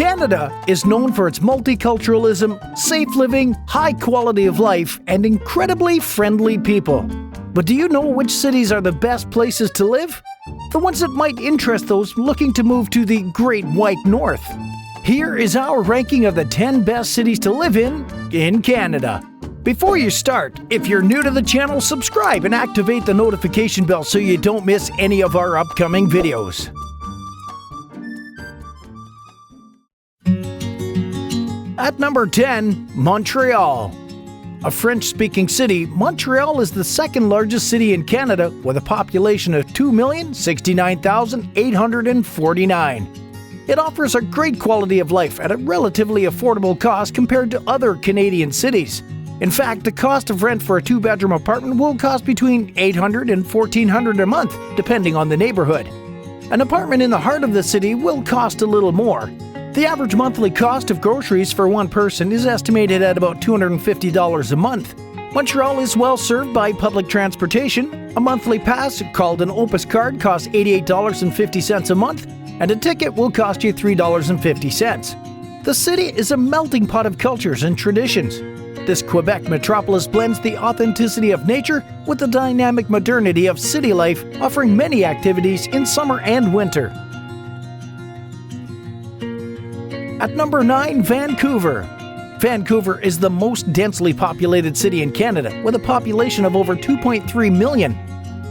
Canada is known for its multiculturalism, safe living, high quality of life, and incredibly friendly people. But do you know which cities are the best places to live? The ones that might interest those looking to move to the Great White North. Here is our ranking of the 10 best cities to live in Canada. Before you start, if you're new to the channel, subscribe and activate the notification bell so you don't miss any of our upcoming videos. At number 10, Montreal. A French-speaking city, Montreal is the second largest city in Canada with a population of 2,069,849. It offers a great quality of life at a relatively affordable cost compared to other Canadian cities. In fact, the cost of rent for a two-bedroom apartment will cost between $800 and $1,400 a month, depending on the neighborhood. An apartment in the heart of the city will cost a little more. The average monthly cost of groceries for one person is estimated at about $250 a month. Montreal is well served by public transportation. A monthly pass, called an Opus card, costs $88.50 a month, and a ticket will cost you $3.50. The city is a melting pot of cultures and traditions. This Quebec metropolis blends the authenticity of nature with the dynamic modernity of city life, offering many activities in summer and winter. At number 9, Vancouver. Vancouver is the most densely populated city in Canada, with a population of over 2.3 million.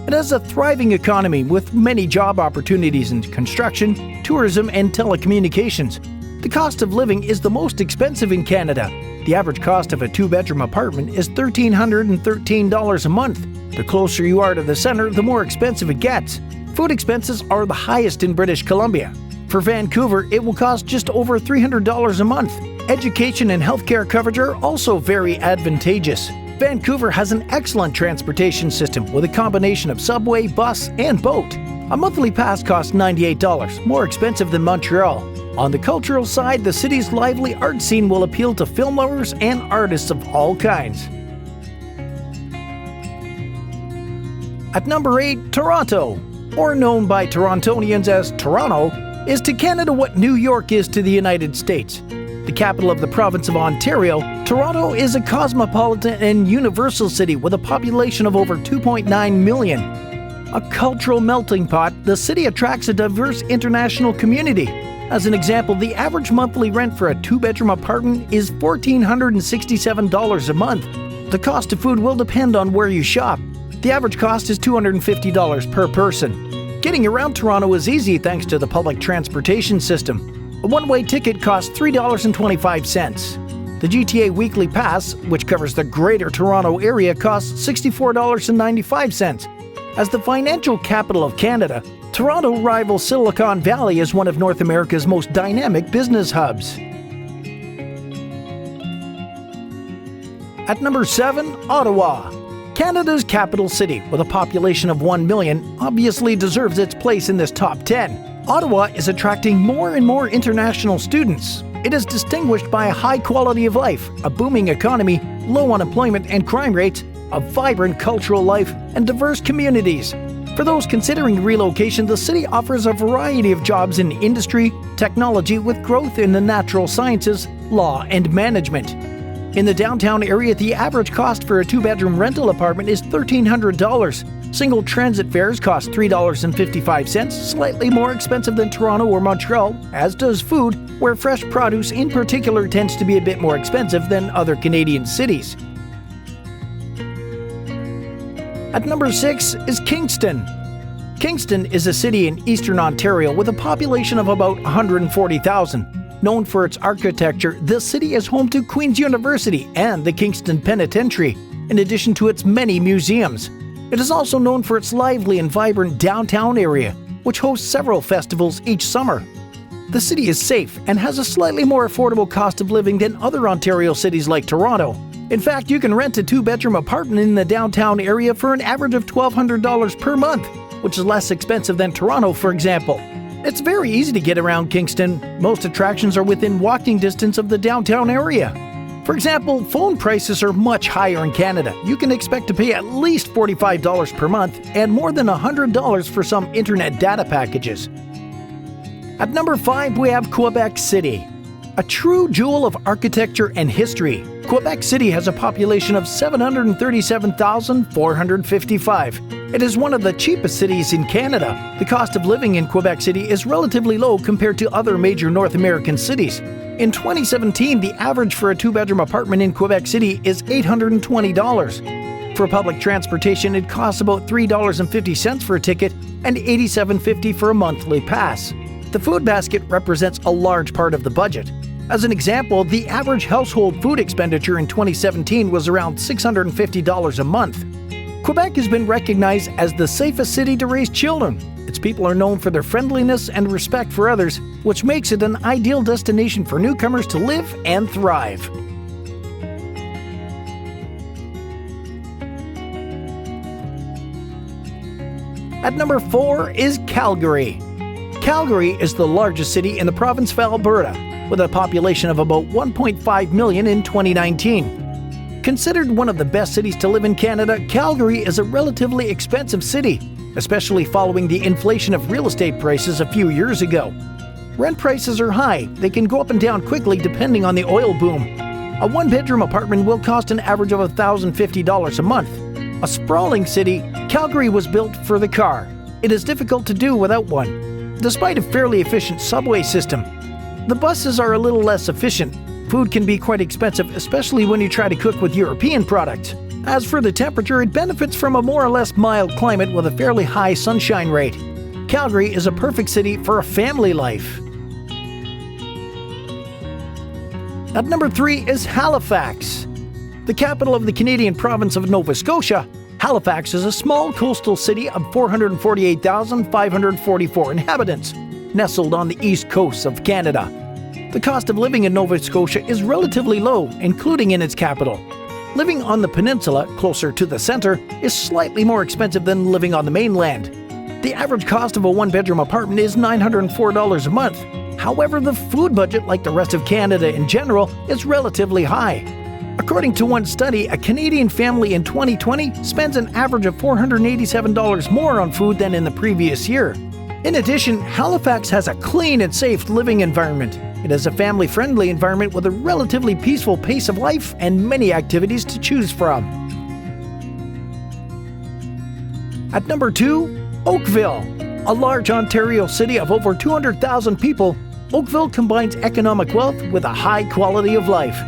It has a thriving economy with many job opportunities in construction, tourism, and telecommunications. The cost of living is the most expensive in Canada. The average cost of a two-bedroom apartment is $1,313 a month. The closer you are to the center, the more expensive it gets. Food expenses are the highest in British Columbia. For Vancouver, it will cost just over $300 a month. Education and healthcare coverage are also very advantageous. Vancouver has an excellent transportation system with a combination of subway, bus, and boat. A monthly pass costs $98, more expensive than Montreal. On the cultural side, the city's lively art scene will appeal to film lovers and artists of all kinds. At number 8, Toronto, or known by Torontonians as Toronto, is to Canada what New York is to the United States. The capital of the province of Ontario, Toronto is a cosmopolitan and universal city with a population of over 2.9 million. A cultural melting pot, the city attracts a diverse international community. As an example, the average monthly rent for a two-bedroom apartment is $1,467 a month. The cost of food will depend on where you shop. The average cost is $250 per person. Getting around Toronto is easy thanks to the public transportation system. A one-way ticket costs $3.25. The GTA Weekly Pass, which covers the Greater Toronto Area, costs $64.95. As the financial capital of Canada, Toronto rivals Silicon Valley as one of North America's most dynamic business hubs. At number 7, Ottawa. Canada's capital city, with a population of 1 million, obviously deserves its place in this top 10. Ottawa is attracting more and more international students. It is distinguished by a high quality of life, a booming economy, low unemployment and crime rates, a vibrant cultural life, and diverse communities. For those considering relocation, the city offers a variety of jobs in industry, technology, with growth in the natural sciences, law, and management. In the downtown area, the average cost for a two-bedroom rental apartment is $1,300. Single transit fares cost $3.55, slightly more expensive than Toronto or Montreal, as does food, where fresh produce in particular tends to be a bit more expensive than other Canadian cities. At number 6 is Kingston. Kingston is a city in eastern Ontario with a population of about 140,000. Known for its architecture, the city is home to Queen's University and the Kingston Penitentiary, in addition to its many museums. It is also known for its lively and vibrant downtown area, which hosts several festivals each summer. The city is safe and has a slightly more affordable cost of living than other Ontario cities like Toronto. In fact, you can rent a two-bedroom apartment in the downtown area for an average of $1,200 per month, which is less expensive than Toronto, for example. It's very easy to get around Kingston. Most attractions are within walking distance of the downtown area. For example, phone prices are much higher in Canada. You can expect to pay at least $45 per month and more than $100 for some internet data packages. At number 5, we have Quebec City. A true jewel of architecture and history, Quebec City has a population of 737,455. It is one of the cheapest cities in Canada. The cost of living in Quebec City is relatively low compared to other major North American cities. In 2017, the average for a two-bedroom apartment in Quebec City is $820. For public transportation, it costs about $3.50 for a ticket and $87.50 for a monthly pass. The food basket represents a large part of the budget. As an example, the average household food expenditure in 2017 was around $650 a month. Quebec has been recognized as the safest city to raise children. Its people are known for their friendliness and respect for others, which makes it an ideal destination for newcomers to live and thrive. At number 4 is Calgary. Calgary is the largest city in the province of Alberta, with a population of about 1.5 million in 2019. Considered one of the best cities to live in Canada, Calgary is a relatively expensive city, especially following the inflation of real estate prices a few years ago. Rent prices are high. They can go up and down quickly depending on the oil boom. A one-bedroom apartment will cost an average of $1,050 a month. A sprawling city, Calgary was built for the car. It is difficult to do without one. Despite a fairly efficient subway system, the buses are a little less efficient. Food can be quite expensive, especially when you try to cook with European products. As for the temperature, it benefits from a more or less mild climate with a fairly high sunshine rate. Calgary is a perfect city for a family life. At number 3 is Halifax. The capital of the Canadian province of Nova Scotia, Halifax is a small coastal city of 448,544 inhabitants, nestled on the east coast of Canada. The cost of living in Nova Scotia is relatively low, including in its capital. Living on the peninsula, closer to the center, is slightly more expensive than living on the mainland. The average cost of a one-bedroom apartment is $904 a month. However, the food budget, like the rest of Canada in general, is relatively high. According to one study, a Canadian family in 2020 spends an average of $487 more on food than in the previous year. In addition, Halifax has a clean and safe living environment. It is a family-friendly environment with a relatively peaceful pace of life and many activities to choose from. At number 2, Oakville. A large Ontario city of over 200,000 people, Oakville combines economic wealth with a high quality of life.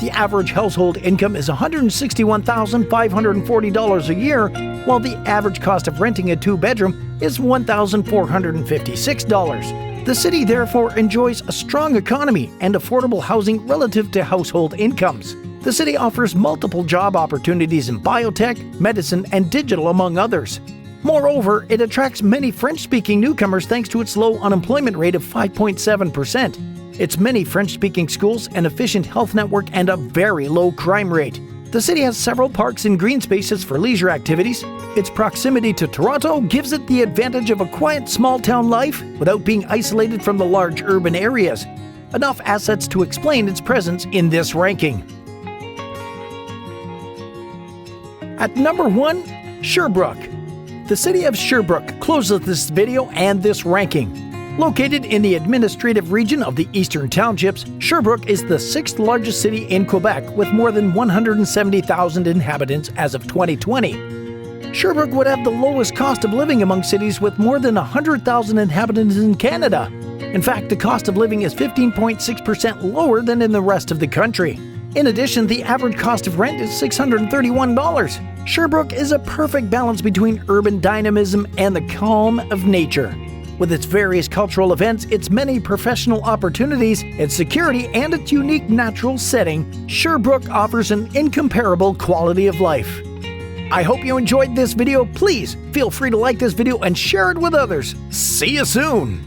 The average household income is $161,540 a year, while the average cost of renting a two-bedroom is $1,456. The city therefore enjoys a strong economy and affordable housing relative to household incomes. The city offers multiple job opportunities in biotech, medicine, and digital, among others. Moreover, it attracts many French-speaking newcomers thanks to its low unemployment rate of 5.7%. Its many French-speaking schools, an efficient health network, and a very low crime rate. The city has several parks and green spaces for leisure activities. Its proximity to Toronto gives it the advantage of a quiet small-town life without being isolated from the large urban areas. Enough assets to explain its presence in this ranking. At number 1, Sherbrooke. The city of Sherbrooke closes this video and this ranking. Located in the administrative region of the Eastern Townships, Sherbrooke is the 6th largest city in Quebec with more than 170,000 inhabitants as of 2020. Sherbrooke would have the lowest cost of living among cities with more than 100,000 inhabitants in Canada. In fact, the cost of living is 15.6% lower than in the rest of the country. In addition, the average cost of rent is $631. Sherbrooke is a perfect balance between urban dynamism and the calm of nature. With its various cultural events, its many professional opportunities, its security, and its unique natural setting, Sherbrooke offers an incomparable quality of life. I hope you enjoyed this video. Please feel free to like this video and share it with others. See you soon!